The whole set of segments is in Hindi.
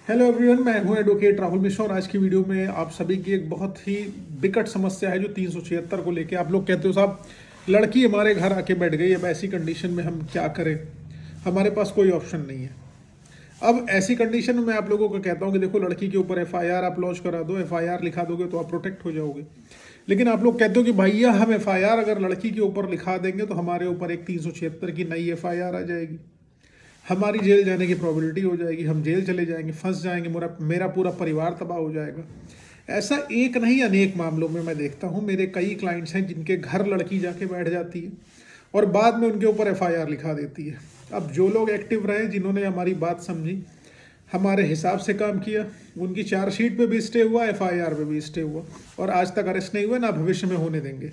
हेलो एवरीवन, मैं हूं एडवोकेट राहुल मिश्रा और आज की वीडियो में आप सभी की एक बहुत ही विकट समस्या है जो 376 को लेके आप लोग कहते हो साहब लड़की हमारे घर आके बैठ गई। अब ऐसी कंडीशन में हम क्या करें, हमारे पास कोई ऑप्शन नहीं है। अब ऐसी कंडीशन में मैं आप लोगों को कहता हूं कि देखो, लड़की के ऊपर एफआईआर आप लॉन्च करा दो। एफआईआर लिखा दोगे तो आप प्रोटेक्ट हो जाओगे। लेकिन आप लोग कहते हो कि भैया हम एफआईआर अगर लड़की के ऊपर लिखा देंगे तो हमारे ऊपर एक 376 की नई एफआईआर आ जाएगी, हमारी जेल जाने की प्रोबेबिलिटी हो जाएगी, हम जेल चले जाएंगे, फंस जाएंगे, मेरा पूरा परिवार तबाह हो जाएगा। ऐसा एक नहीं अनेक मामलों में मैं देखता हूँ। मेरे कई क्लाइंट्स हैं जिनके घर लड़की जाके बैठ जाती है और बाद में उनके ऊपर एफआईआर लिखा देती है। अब जो लोग एक्टिव रहे, जिन्होंने हमारी बात समझी, हमारे हिसाब से काम किया, उनकी चार्जशीट पे भी स्टे हुआ, एफआईआर पे भी स्टे हुआ और आज तक अरेस्ट नहीं हुए, ना भविष्य में होने देंगे।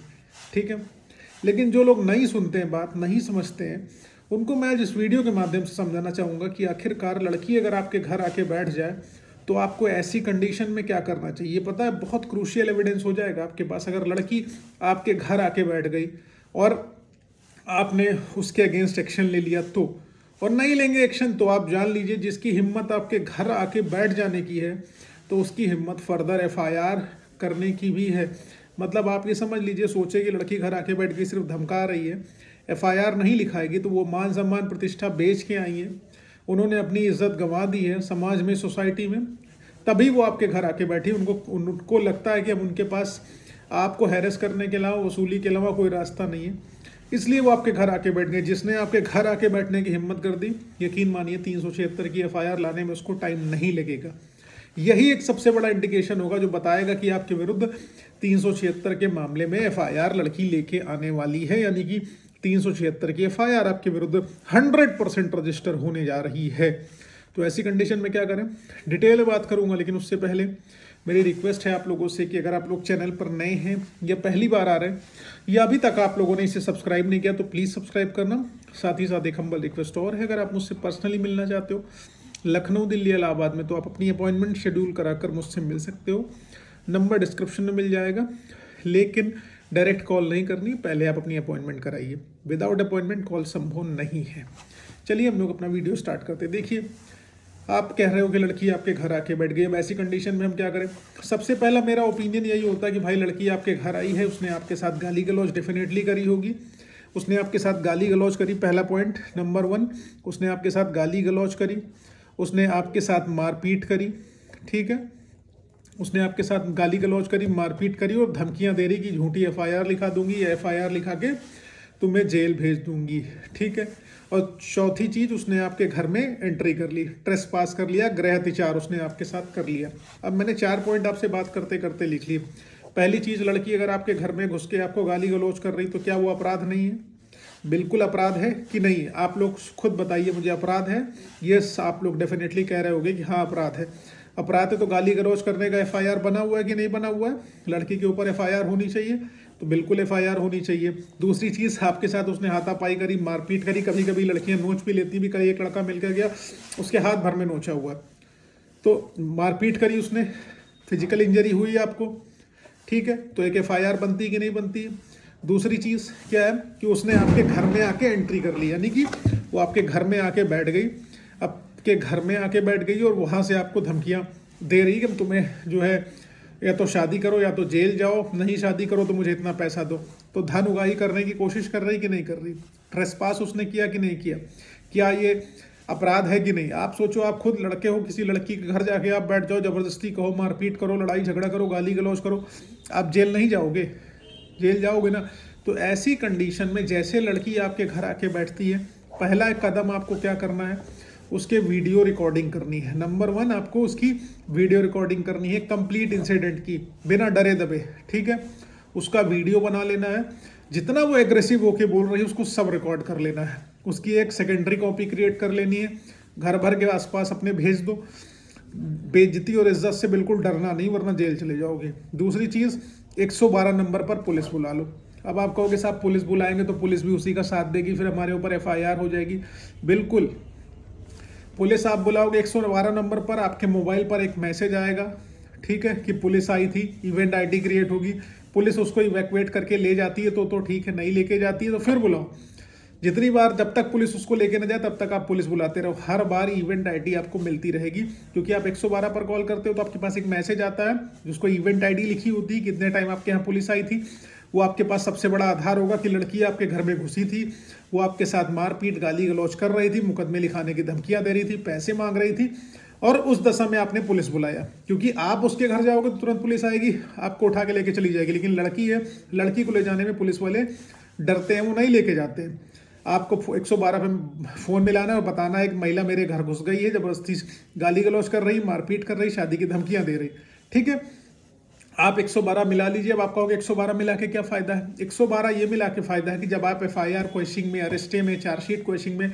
ठीक है। लेकिन जो लोग नहीं सुनते हैं, बात नहीं समझते हैं, उनको मैं इस वीडियो के माध्यम से समझाना चाहूँगा कि आखिरकार लड़की अगर आपके घर आके बैठ जाए तो आपको ऐसी कंडीशन में क्या करना चाहिए। पता है, बहुत क्रूशियल एविडेंस हो जाएगा आपके पास। अगर लड़की आपके घर आके बैठ गई और आपने उसके अगेंस्ट एक्शन ले लिया तो, और नहीं लेंगे एक्शन तो आप जान लीजिए जिसकी हिम्मत आपके घर आके बैठ जाने की है तो उसकी हिम्मत फर्दर एफआईआर करने की भी है। मतलब आप ये समझ लीजिए, सोचे कि लड़की घर आके बैठ गई, सिर्फ धमका रही है, एफआईआर नहीं लिखाएगी तो वो मान सम्मान प्रतिष्ठा बेच के आई है, उन्होंने अपनी इज्जत गंवा दी है समाज में, सोसाइटी में, तभी वो आपके घर आके बैठी। उनको लगता है कि अब उनके पास आपको हैरेस करने के अलावा, वसूली के अलावा कोई रास्ता नहीं है, इसलिए वो आपके घर आके बैठ गए। जिसने आपके घर आके बैठने की हिम्मत कर दी, यकीन मानिए 376 की एफआईआर लाने में उसको टाइम नहीं लगेगा। यही एक सबसे बड़ा इंडिकेशन होगा जो बताएगा कि आपके विरुद्ध 376 के मामले में एफआईआर लड़की लेके आने वाली है, यानी कि 376 की एफआईआर आपके विरुद्ध 100% रजिस्टर होने जा रही है। तो ऐसी कंडीशन में क्या करें, डिटेल में बात करूंगा, लेकिन उससे पहले मेरी रिक्वेस्ट है आप लोगों से कि अगर आप लोग चैनल पर नए हैं या पहली बार आ रहे हैं या अभी तक आप लोगों ने इसे सब्सक्राइब नहीं किया तो प्लीज़ सब्सक्राइब करना। साथ ही साथ एक हम्बल रिक्वेस्ट और है, अगर आप मुझसे पर्सनली मिलना चाहते हो लखनऊ, दिल्ली, इलाहाबाद में, तो आप अपनी अपॉइंटमेंट शेड्यूल कराकर मुझसे मिल सकते हो। नंबर डिस्क्रिप्शन में मिल जाएगा, लेकिन डायरेक्ट कॉल नहीं करनी, पहले आप अपनी अपॉइंटमेंट कराइए। विदाउट अपॉइंटमेंट कॉल संभव नहीं है। चलिए हम लोग अपना वीडियो स्टार्ट करते हैं। देखिए, आप कह रहे हो कि लड़की आपके घर आके बैठ गई। अब ऐसी कंडीशन में हम क्या करें। सबसे पहला मेरा ओपिनियन यही होता है कि भाई लड़की आपके घर आई है, उसने आपके साथ गाली गलौज डेफिनेटली करी होगी। उसने आपके साथ गाली गलौज करी, पहला पॉइंट नंबर 1, उसने आपके साथ गाली गलौज करी, उसने आपके साथ मारपीट करी। ठीक है, उसने आपके साथ गाली गलौज करी, मारपीट करी और धमकियां दे रही कि झूठी एफआईआर लिखा दूंगी या एफआईआर लिखा के तुम्हें जेल भेज दूंगी। ठीक है। और चौथी चीज़, उसने आपके घर में एंट्री कर ली, ट्रेसपास कर लिया, गृह अतिचार उसने आपके साथ कर लिया। अब मैंने 4 पॉइंट आपसे बात करते करते लिख लिए। पहली चीज़, लड़की अगर आपके घर में घुस के आपको गाली गलौज कर रही तो क्या वो अपराध नहीं है? बिल्कुल अपराध है कि नहीं? आप लोग खुद बताइए मुझे, अपराध है? यस, आप लोग डेफिनेटली कह रहे होंगे कि हाँ अपराध है। अपराध है तो गाली गलौज करने का एफआईआर बना हुआ है कि नहीं बना हुआ है? लड़की के ऊपर एफआईआर होनी चाहिए, तो बिल्कुल एफआईआर होनी चाहिए। दूसरी चीज़, आपके साथ उसने हाथापाई करी, मारपीट करी, कभी कभी लड़कियां नोच भी लेती भी, कहीं एक लड़का मिलकर गया उसके हाथ भर में नोचा हुआ, तो मारपीट करी उसने, फिजिकल इंजरी हुई आपको। ठीक है, तो एक एफआईआर बनती है कि नहीं बनती है? दूसरी चीज़ क्या है कि उसने आपके घर में आके एंट्री कर ली, यानी कि वो आपके घर में आके बैठ गई, आपके घर में आके बैठ गई और वहाँ से आपको धमकियाँ दे रही कि तुम्हें जो है या तो शादी करो या तो जेल जाओ, नहीं शादी करो तो मुझे इतना पैसा दो। तो धन उगाही करने की कोशिश कर रही कि नहीं कर रही? ट्रेसपास उसने किया कि नहीं किया? क्या ये अपराध है कि नहीं? आप सोचो, आप खुद लड़के हो, किसी लड़की के घर जाके आप बैठ जाओ, जबरदस्ती कहो, मारपीट करो, लड़ाई झगड़ा करो, गाली गलौज करो, आप जेल नहीं जाओगे? जेल जाओगे ना। तो ऐसी कंडीशन में जैसे लड़की आपके घर आके बैठती है, पहला एक कदम आपको क्या करना है, उसके वीडियो रिकॉर्डिंग करनी है। नंबर 1, आपको उसकी वीडियो रिकॉर्डिंग करनी है कंप्लीट इंसिडेंट की, बिना डरे दबे। ठीक है, उसका वीडियो बना लेना है, जितना वो एग्रेसिव होके बोल रही है उसको सब रिकॉर्ड कर लेना है, उसकी एक सेकेंडरी कॉपी क्रिएट कर लेनी है, घर भर के आसपास अपने भेज दो। बेइज्जती और इज्जत से बिल्कुल डरना नहीं, वरना जेल चले जाओगे। दूसरी चीज़, 112 नंबर पर पुलिस बुला लो। अब आप कहोगे साहब पुलिस बुलाएंगे तो पुलिस भी उसी का साथ देगी, फिर हमारे ऊपर एफआईआर हो जाएगी। बिल्कुल, पुलिस आप बुलाओगे, 112 नंबर पर आपके मोबाइल पर एक मैसेज आएगा, ठीक है, कि पुलिस आई थी, इवेंट आईडी क्रिएट होगी, पुलिस उसको इवैक्यूएट करके ले जाती है तो ठीक है, नहीं लेके जाती है तो फिर बुलाओ। जितनी बार जब तक पुलिस उसको लेके ना जाए तब तक आप पुलिस बुलाते रहो, हर बार इवेंट आईडी आपको मिलती रहेगी, क्योंकि आप 112 पर कॉल करते हो तो आपके पास एक मैसेज आता है जिसको इवेंट आईडी लिखी होती है, कितने टाइम आपके यहाँ पुलिस आई थी। वो आपके पास सबसे बड़ा आधार होगा कि लड़की आपके घर में घुसी थी, वो आपके साथ मारपीट गाली गलौज कर रही थी, मुकदमे लिखाने की धमकियां दे रही थी, पैसे मांग रही थी, और उस दशा में आपने पुलिस बुलाया। क्योंकि आप उसके घर जाओगे तो तुरंत पुलिस आएगी, आपको उठा के लेके चली जाएगी, लेकिन लड़की है, लड़की को ले जाने में पुलिस वाले डरते हैं, वो नहीं लेके जाते हैं। आपको 112 पे फ़ोन मिलाना है और बताना है कि महिला मेरे घर घुस गई है, ज़बरदस्ती गाली गलौज कर रही, मारपीट कर रही, शादी की धमकियां दे रही। ठीक है, आप 112 मिला लीजिए। अब आप कहोगे 112 मिला के क्या फ़ायदा है? 112 ये मिला के फ़ायदा है कि जब आप FIR क्वेश्चनिंग में, अरेस्टे में, चार्जशीट क्वेश्चनिंग में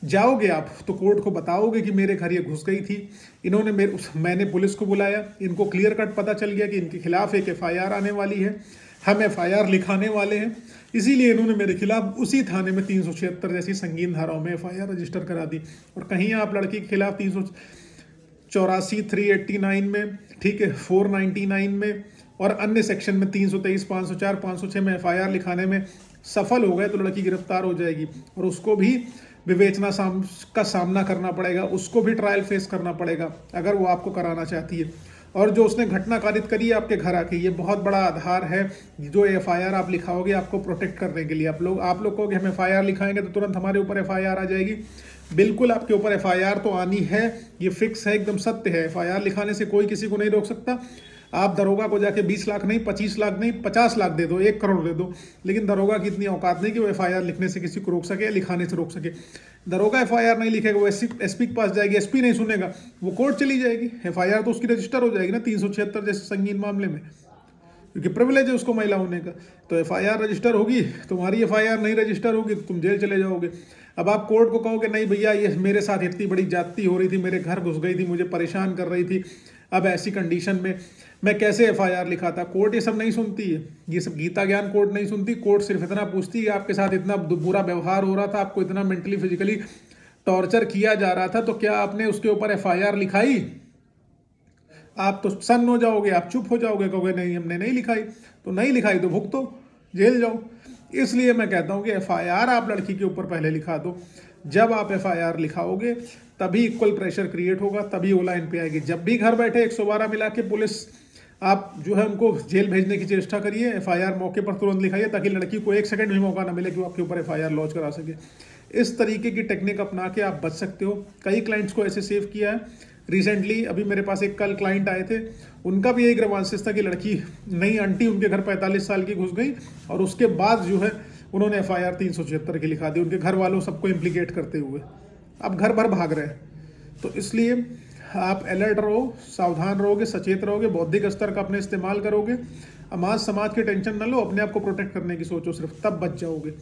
जाओगे आप, तो कोर्ट को बताओगे कि मेरे घर ये घुस गई थी, इन्होंने मैंने पुलिस को बुलाया, इनको क्लियर कट पता चल गया कि इनके खिलाफ एक FIR आने वाली है, हम FIR लिखाने वाले हैं, इसीलिए इन्होंने मेरे खिलाफ उसी थाने में 376 जैसी संगीन धाराओं में FIR रजिस्टर करा दी। और कहीं आप लड़की के खिलाफ 384, 389 में, ठीक है, 499 में और अन्य सेक्शन में 323, 504, 506 में FIR लिखाने में सफल हो गए तो लड़की गिरफ्तार हो जाएगी और उसको भी विवेचना का सामना करना पड़ेगा, उसको भी ट्रायल फेस करना पड़ेगा अगर वो आपको कराना चाहती है। और जो उसने घटना कारित करी है आपके घर आके, ये बहुत बड़ा आधार है। जो FIR आप लिखाओगे आपको प्रोटेक्ट करने के लिए, आप लोग कहोगे हम FIR लिखाएंगे तो तुरंत हमारे ऊपर FIR आ जाएगी। बिल्कुल आपके ऊपर FIR तो आनी है, ये फिक्स है, एकदम सत्य है। FIR लिखाने से कोई किसी को नहीं रोक सकता। आप दरोगा को जाके 20 लाख नहीं, 25 लाख नहीं, 50 लाख दे दो, 1 करोड़ दे दो, लेकिन दरोगा की इतनी औकात नहीं कि वो FIR लिखने से किसी को रोक सके या लिखाने से रोक सके। दरोगा FIR नहीं लिखेगा, वो SP के पास जाएगी, SP नहीं सुनेगा, वो कोर्ट चली जाएगी, FIR तो उसकी रजिस्टर हो जाएगी ना 376 जैसे संगीन मामले में, क्योंकि प्रिविलेज है उसको महिला होने का। तो FIR रजिस्टर होगी, तुम्हारी FIR नहीं रजिस्टर होगी तो तुम जेल चले जाओगे। अब आप कोर्ट को कहोगे नहीं भैया ये मेरे साथ इतनी बड़ी ज्यादती हो रही थी, मेरे घर घुस गई थी, मुझे परेशान कर रही थी, अब ऐसी कंडीशन में मैं कैसे FIR लिखाता। कोर्ट ये सब नहीं सुनती है, ये सब गीता ज्ञान कोर्ट नहीं सुनती। कोर्ट सिर्फ इतना पूछती है आपके साथ इतना बुरा व्यवहार हो रहा था, आपको इतना मेंटली फिजिकली टॉर्चर किया जा रहा था, तो क्या आपने उसके ऊपर FIR लिखाई? आप तो सन्न हो जाओगे, आप चुप हो जाओगे, कहोगे नहीं हमने नहीं लिखाई। तो नहीं लिखाई तो भुगतो, जेल जाओ। इसलिए मैं कहता हूँ कि FIR आप लड़की के ऊपर पहले लिखा दो। जब आप FIR लिखाओगे तभी इक्वल प्रेशर क्रिएट होगा, तभी वो लाइन पे आएगी। जब भी घर बैठे 112 मिला के पुलिस आप जो है उनको जेल भेजने की चेष्टा करिए, FIR मौके पर तुरंत लिखाइए ताकि लड़की को 1 सेकंड भी मौका ना मिले कि वो आपके ऊपर FIR लॉन्च करा सके। इस तरीके की टेक्निक अपना के आप बच सकते हो। कई क्लाइंट्स को ऐसे सेव किया है। रिसेंटली अभी मेरे पास एक कल क्लाइंट आए थे, उनका भी यही ग्रीवांसेस था कि लड़की नई आंटी उनके घर 45 साल की घुस गई और उसके बाद जो है उन्होंने FIR 376 की लिखा दी, उनके घर वालों सबको इम्प्लीकेट करते हुए। अब घर भर भाग रहे हैं। तो इसलिए आप अलर्ट रहो, सावधान रहोगे, सचेत रहोगे, बौद्धिक स्तर का अपने इस्तेमाल करोगे, समाज की टेंशन न लो, अपने आप को प्रोटेक्ट करने की सोचो सिर्फ, तब बच जाओगे।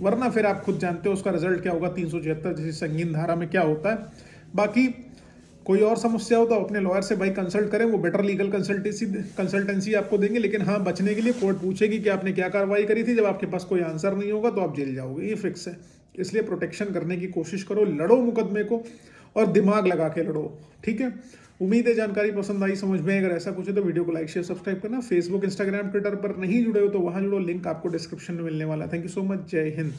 वरना फिर आप खुद जानते हो उसका रिजल्ट क्या होगा, 376 जैसी संगीन धारा में क्या होता है। बाकी कोई और समस्या हो तो अपने लॉयर से भाई कंसल्ट करें, वो बेटर लीगल कंसल्टेंसी आपको देंगे। लेकिन हाँ, बचने के लिए कोर्ट पूछेगी कि आपने क्या कार्रवाई करी थी। जब आपके पास कोई आंसर नहीं होगा तो आप जेल जाओगे, ये फिक्स है। इसलिए प्रोटेक्शन करने की कोशिश करो, लड़ो मुकदमे को और दिमाग लगा के लड़ो। ठीक है, उम्मीद है जानकारी पसंद आई, समझ में। अगर ऐसा कुछ है तो वीडियो को लाइक शेयर सब्सक्राइब करना। फेसबुक इंस्टाग्राम ट्विटर पर नहीं जुड़े हो तो वहाँ जुड़ो, लिंक आपको डिस्क्रिप्शन में मिलने वाला है। थैंक यू सो मच, जय हिंद।